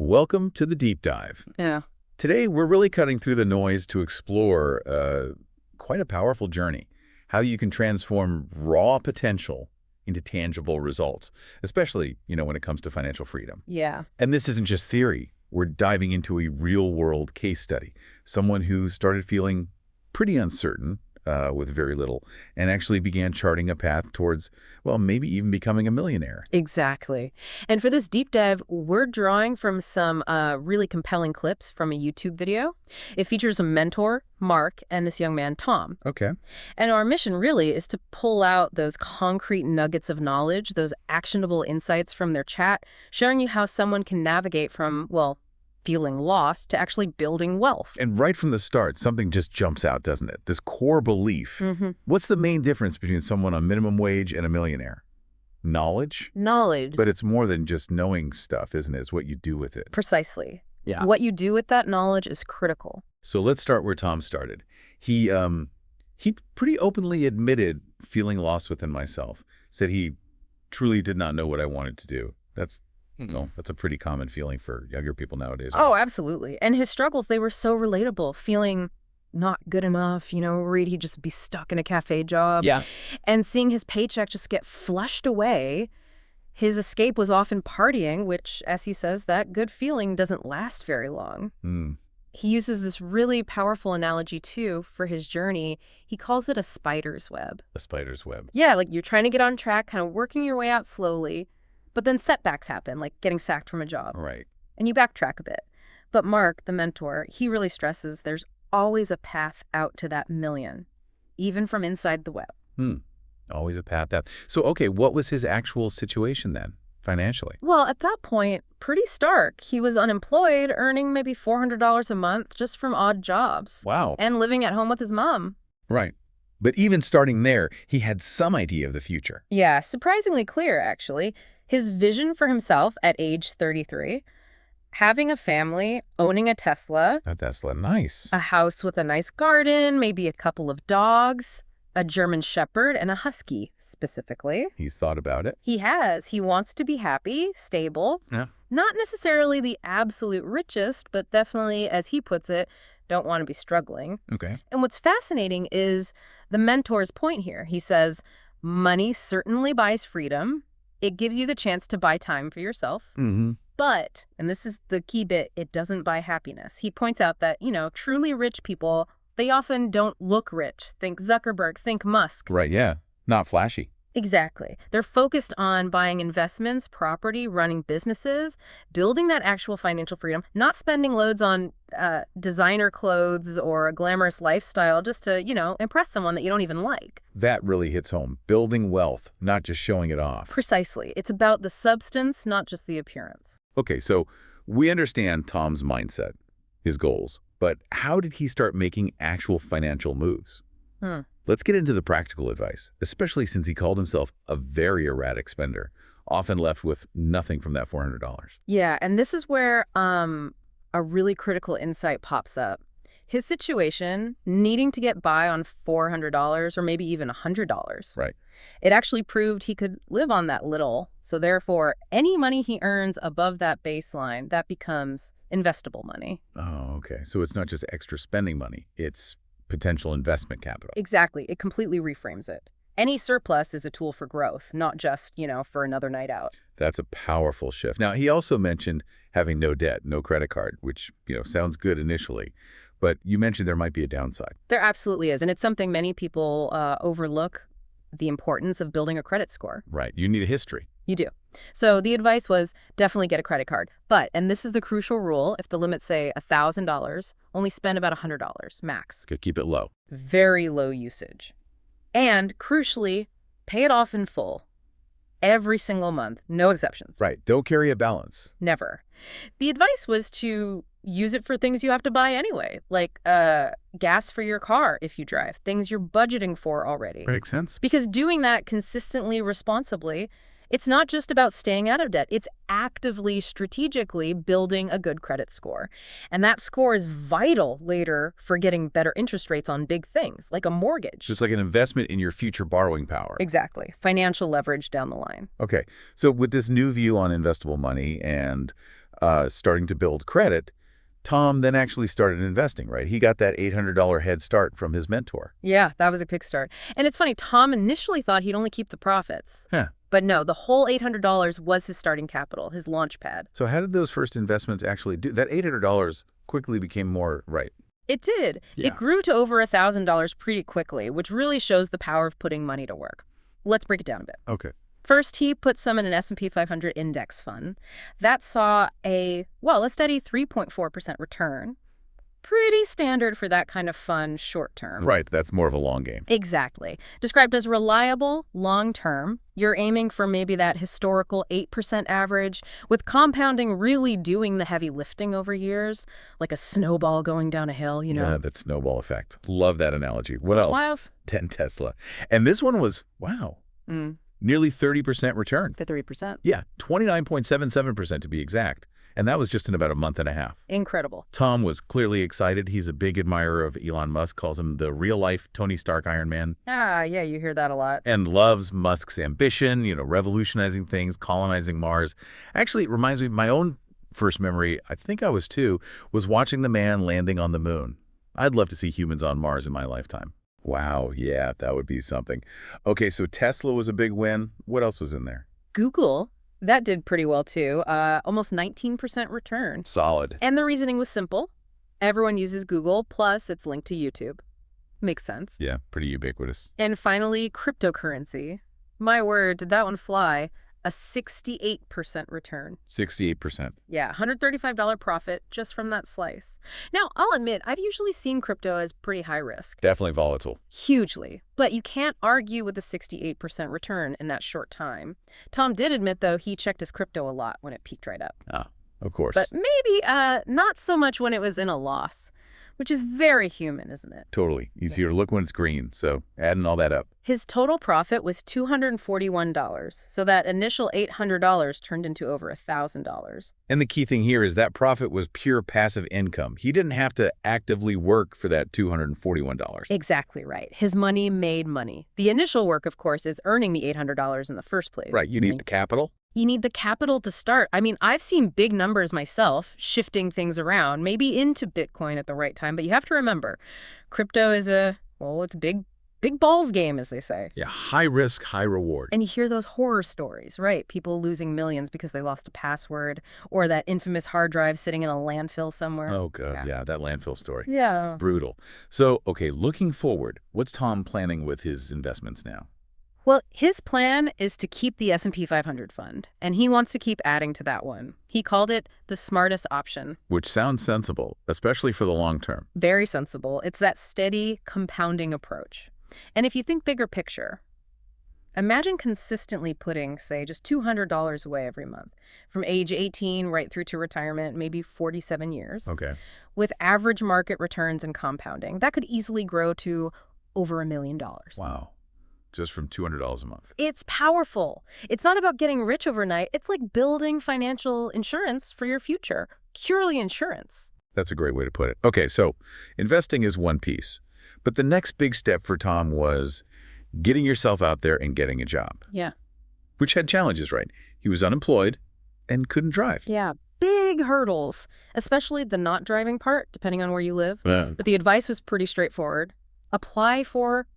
Welcome to the deep dive. Yeah. Today, we're really cutting through the noise to explore quite a powerful journey, how you can transform raw potential into tangible results, especially, when it comes to financial freedom. Yeah. And this isn't just theory. We're diving into a real-world case study, someone who started feeling pretty uncertain with very little and actually began charting a path towards, well, maybe even becoming a millionaire. Exactly. And for this deep dive, we're drawing from some really compelling clips from a YouTube video. It features a mentor, Mark, and this young man, Tom. Okay. And our mission really is to pull out those concrete nuggets of knowledge, those actionable insights from their chat, showing you how someone can navigate from, well, feeling lost to actually building wealth. And right from the start, something just jumps out, doesn't it? This core belief. What's the main difference between someone on minimum wage and a millionaire? Knowledge? Knowledge. But it's more than just knowing stuff, isn't it? It's what you do with it. Precisely. Yeah. What you do with that knowledge is critical. So let's start where Tom started. He pretty openly admitted feeling lost within myself, said he truly did not know what I wanted to do. That's a pretty common feeling for younger people nowadays. Oh, absolutely. And his struggles, they were so relatable, feeling not good enough, worried he'd just be stuck in a cafe job. Yeah. And seeing his paycheck just get flushed away. His escape was often partying, which, as he says, that good feeling doesn't last very long. He uses this really powerful analogy, too, for his journey. He calls it a spider's web. A spider's web. Yeah, like you're trying to get on track, kind of working your way out slowly. But then setbacks happen, like getting sacked from a job. Right. And you backtrack a bit. But Mark, the mentor, he really stresses there's always a path out to that million, even from inside the web. Always a path out. So, okay, what was his actual situation then, financially? Well, at that point, pretty stark. He was unemployed, earning maybe $400 a month just from odd jobs. Wow. And living at home with his mom. Right. But even starting there, he had some idea of the future. Yeah, surprisingly clear, actually. His vision for himself at age 33, having a family, owning a Tesla. A Tesla, nice. A house with a nice garden, maybe a couple of dogs, a German Shepherd, and a Husky, specifically. He's thought about it. He has. He wants to be happy, stable. Yeah. Not necessarily the absolute richest, but definitely, as he puts it, don't want to be struggling. Okay. And what's fascinating is the mentor's point here. He says, money certainly buys freedom. It gives you the chance to buy time for yourself. But, and this is the key bit, it doesn't buy happiness. He points out that, truly rich people, they often don't look rich. Think Zuckerberg, think Musk. Right, yeah. Not flashy. Exactly. They're focused on buying investments, property, running businesses, building that actual financial freedom, not spending loads on designer clothes or a glamorous lifestyle just to, impress someone that you don't even like. That really hits home. Building wealth, not just showing it off. Precisely. It's about the substance, not just the appearance. Okay, so we understand Tom's mindset, his goals, but how did he start making actual financial moves? Let's get into the practical advice, especially since he called himself a very erratic spender, often left with nothing from that $400. Yeah, and this is where a really critical insight pops up. His situation, needing to get by on $400 or maybe even $100. Right. It actually proved he could live on that little. So therefore, any money he earns above that baseline, that becomes investable money. Oh, okay. So it's not just extra spending money. It's potential investment capital. Exactly. It completely reframes it. Any surplus is a tool for growth, not just, for another night out. That's a powerful shift. Now, he also mentioned having no debt, no credit card, which, sounds good initially. But you mentioned there might be a downside. There absolutely is. And it's something many people overlook, the importance of building a credit score. Right. You need a history. You do. So the advice was definitely get a credit card. But, and this is the crucial rule, if the limits say $1,000, only spend about $100 max. Keep it low. Very low usage. And crucially, pay it off in full. Every single month. No exceptions. Right. Don't carry a balance. Never. The advice was to use it for things you have to buy anyway, like gas for your car if you drive, things you're budgeting for already. Makes sense. Because doing that consistently, responsibly, it's not just about staying out of debt. It's actively, strategically building a good credit score. And that score is vital later for getting better interest rates on big things, like a mortgage. Just like an investment in your future borrowing power. Exactly. Financial leverage down the line. Okay. So with this new view on investable money and starting to build credit, Tom then actually started investing, right? He got that $800 head start from his mentor. Yeah, that was a quick start. And it's funny, Tom initially thought he'd only keep the profits. Huh. But no, the whole $800 was his starting capital, his launch pad. So how did those first investments actually do? That $800 quickly became more, right? It did. Yeah. It grew to over $1,000 pretty quickly, which really shows the power of putting money to work. Let's break it down a bit. Okay. First, he put some in an S&P 500 index fund. That saw a steady 3.4% return. Pretty standard for that kind of fund short term. Right, that's more of a long game. Exactly. Described as reliable long term. You're aiming for maybe that historical 8% average, with compounding really doing the heavy lifting over years, like a snowball going down a hill, you know? Yeah, that snowball effect. Love that analogy. What else? Miles? 10 Tesla. And this one was, wow, nearly 30% return. For 3%. Yeah, 29.77% to be exact. And that was just in about a month and a half. Incredible. Tom was clearly excited. He's a big admirer of Elon Musk, calls him the real-life Tony Stark Iron Man. Ah, yeah, you hear that a lot. And loves Musk's ambition, revolutionizing things, colonizing Mars. Actually, it reminds me of my own first memory, I think I was 2, was watching the man landing on the moon. I'd love to see humans on Mars in my lifetime. Wow, yeah, that would be something. Okay, so Tesla was a big win. What else was in there? Google. That did pretty well, too. Almost 19% return. Solid. And the reasoning was simple. Everyone uses Google, plus it's linked to YouTube. Makes sense. Yeah, pretty ubiquitous. And finally, cryptocurrency. My word, did that one fly? A 68% return. 68%. Yeah, $135 profit just from that slice. Now, I'll admit, I've usually seen crypto as pretty high risk. Definitely volatile. Hugely. But you can't argue with a 68% return in that short time. Tom did admit, though, he checked his crypto a lot when it peaked right up. Ah, of course. But maybe not so much when it was in a loss, which is very human, isn't it? Totally. Easier to look when it's green, so adding all that up. His total profit was $241, so that initial $800 turned into over $1,000. And the key thing here is that profit was pure passive income. He didn't have to actively work for that $241. Exactly right. His money made money. The initial work, of course, is earning the $800 in the first place. Right, you need the capital. You need the capital to start. I mean, I've seen big numbers myself, shifting things around, maybe into Bitcoin at the right time. But you have to remember, crypto is it's a big balls game, as they say. Yeah, high risk, high reward. And you hear those horror stories, right? People losing millions because they lost a password, or that infamous hard drive sitting in a landfill somewhere. Oh, God, yeah, that landfill story. Yeah. Brutal. So, okay, looking forward, what's Tom planning with his investments now? Well, his plan is to keep the S&P 500 fund, and he wants to keep adding to that one. He called it the smartest option. Which sounds sensible, especially for the long term. Very sensible. It's that steady, compounding approach. And if you think bigger picture, imagine consistently putting, say, just $200 away every month, from age 18 right through to retirement, maybe 47 years. Okay. With average market returns and compounding. That could easily grow to over $1 million. Wow. Just from $200 a month. It's powerful. It's not about getting rich overnight. It's like building financial insurance for your future. Purely insurance. That's a great way to put it. Okay, so investing is one piece. But the next big step for Tom was getting yourself out there and getting a job. Yeah. Which had challenges, right? He was unemployed and couldn't drive. Yeah. Big hurdles, especially the not driving part, depending on where you live. Yeah. But the advice was pretty straightforward. Apply for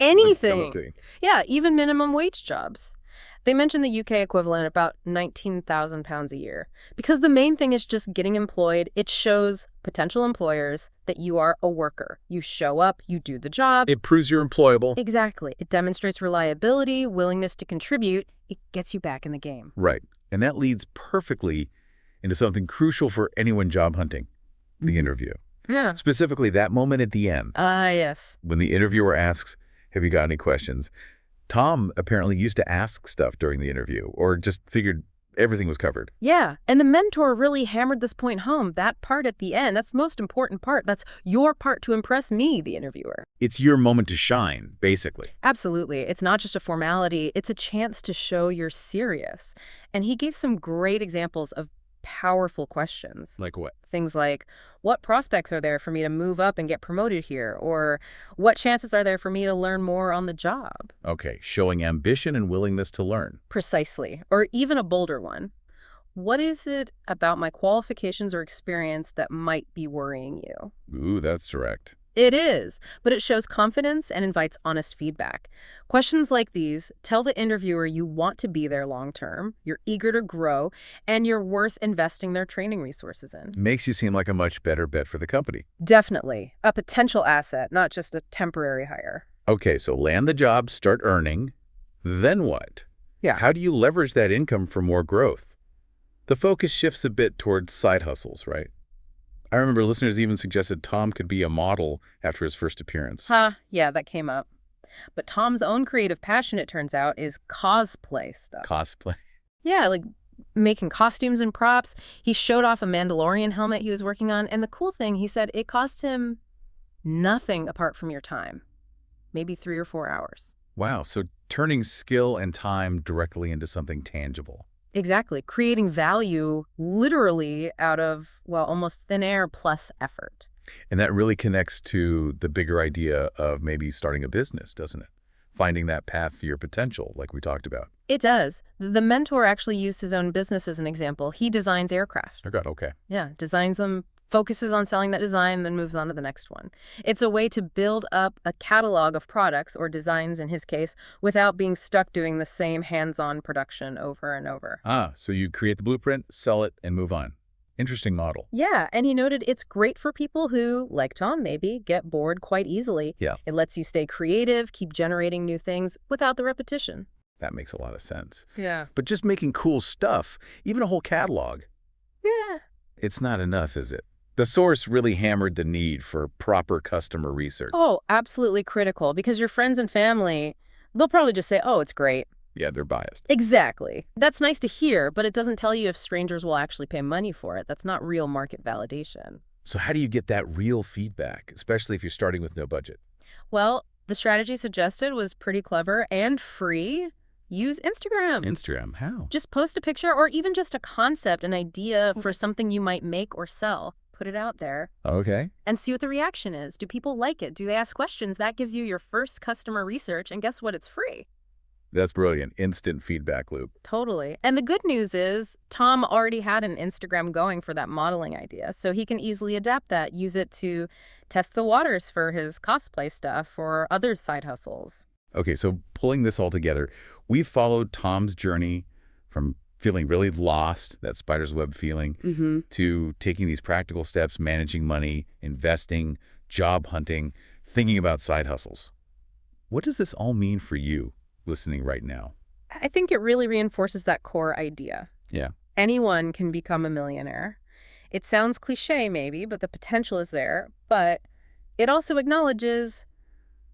anything. Yeah, even minimum wage jobs. They mentioned the UK equivalent about £19,000 a year. Because the main thing is just getting employed. It shows potential employers that you are a worker. You show up, you do the job. It proves you're employable. Exactly. It demonstrates reliability, willingness to contribute. It gets you back in the game. Right. And that leads perfectly into something crucial for anyone job hunting, the interview. Yeah. Specifically, that moment at the end. Yes. When the interviewer asks, have you got any questions? Tom apparently used to ask stuff during the interview or just figured everything was covered. Yeah, and the mentor really hammered this point home. That part at the end, that's the most important part. That's your part to impress me, the interviewer. It's your moment to shine, basically. Absolutely. It's not just a formality. It's a chance to show you're serious. And he gave some great examples of powerful questions. Like what? Things like, what prospects are there for me to move up and get promoted here? Or what chances are there for me to learn more on the job? Okay, showing ambition and willingness to learn. Precisely. Or even a bolder one. What is it about my qualifications or experience that might be worrying you? Ooh, that's direct. It is, but it shows confidence and invites honest feedback. Questions like these tell the interviewer you want to be there long term, you're eager to grow, and you're worth investing their training resources in. Makes you seem like a much better bet for the company. Definitely. A potential asset, not just a temporary hire. Okay, so land the job, start earning. Then what? Yeah. How do you leverage that income for more growth? The focus shifts a bit towards side hustles, right? I remember listeners even suggested Tom could be a model after his first appearance. Yeah, that came up. But Tom's own creative passion, it turns out, is cosplay stuff. Cosplay. Yeah, like making costumes and props. He showed off a Mandalorian helmet he was working on, and the cool thing, he said, it cost him nothing apart from your time. Maybe 3 or 4 hours. Wow, so turning skill and time directly into something tangible. Exactly. Creating value literally out of, well, almost thin air plus effort. And that really connects to the bigger idea of maybe starting a business, doesn't it? Finding that path for your potential, like we talked about. It does. The mentor actually used his own business as an example. He designs aircraft. Okay. Yeah, designs them, focuses on selling that design, then moves on to the next one. It's a way to build up a catalog of products, or designs in his case, without being stuck doing the same hands-on production over and over. So you create the blueprint, sell it, and move on. Interesting model. Yeah, and he noted it's great for people who, like Tom maybe, get bored quite easily. Yeah. It lets you stay creative, keep generating new things without the repetition. That makes a lot of sense. Yeah. But just making cool stuff, even a whole catalog, Yeah. it's not enough, is it? The source really hammered the need for proper customer research. Oh, absolutely critical, because your friends and family, they'll probably just say, oh, it's great. Yeah, they're biased. Exactly. That's nice to hear, but it doesn't tell you if strangers will actually pay money for it. That's not real market validation. So how do you get that real feedback, especially if you're starting with no budget? Well, the strategy suggested was pretty clever and free. Use Instagram. Instagram, how? Just post a picture or even just a concept, an idea for something you might make or sell. Put it out there. Okay. And see what the reaction is. Do people like it? Do they ask questions? That gives you your first customer research, and guess what? It's free. That's brilliant. Instant feedback loop. Totally. And the good news is Tom already had an Instagram going for that modeling idea, so he can easily adapt that, use it to test the waters for his cosplay stuff or other side hustles. Okay, so pulling this all together, we've followed Tom's journey from feeling really lost, that spider's web feeling, to taking these practical steps, managing money, investing, job hunting, thinking about side hustles. What does this all mean for you listening right now? I think it really reinforces that core idea. Yeah. Anyone can become a millionaire. It sounds cliche maybe, but the potential is there. But it also acknowledges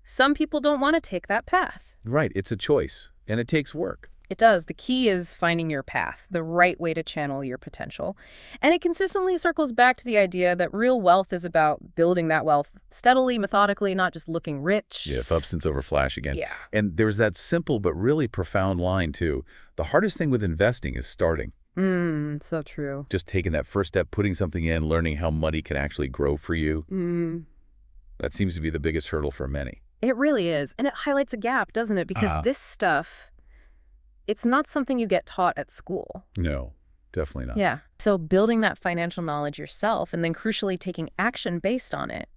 some people don't want to take that path. Right. It's a choice, and it takes work. It does. The key is finding your path, the right way to channel your potential. And it consistently circles back to the idea that real wealth is about building that wealth steadily, methodically, not just looking rich. Yeah, substance over flash again. Yeah. And there's that simple but really profound line, too. The hardest thing with investing is starting. So true. Just taking that first step, putting something in, learning how money can actually grow for you. That seems to be the biggest hurdle for many. It really is. And it highlights a gap, doesn't it? Because this stuff, it's not something you get taught at school. No, definitely not. Yeah. So building that financial knowledge yourself and then crucially taking action based on it,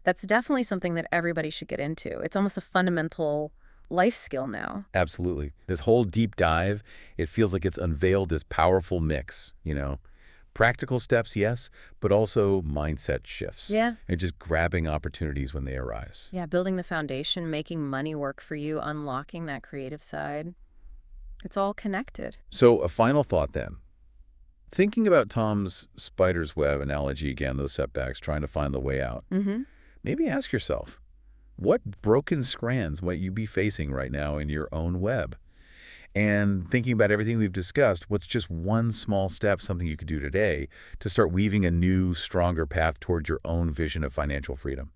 that's definitely something that everybody should get into. It's almost a fundamental life skill now. Absolutely. This whole deep dive, it feels like it's unveiled this powerful mix, Practical steps, yes, but also mindset shifts. Yeah. And just grabbing opportunities when they arise. Yeah, building the foundation, making money work for you, unlocking that creative side. It's all connected. So a final thought then. Thinking about Tom's spider's web analogy again, those setbacks, trying to find the way out. Maybe ask yourself, what broken strands might you be facing right now in your own web? And thinking about everything we've discussed, what's just one small step, something you could do today to start weaving a new, stronger path toward your own vision of financial freedom?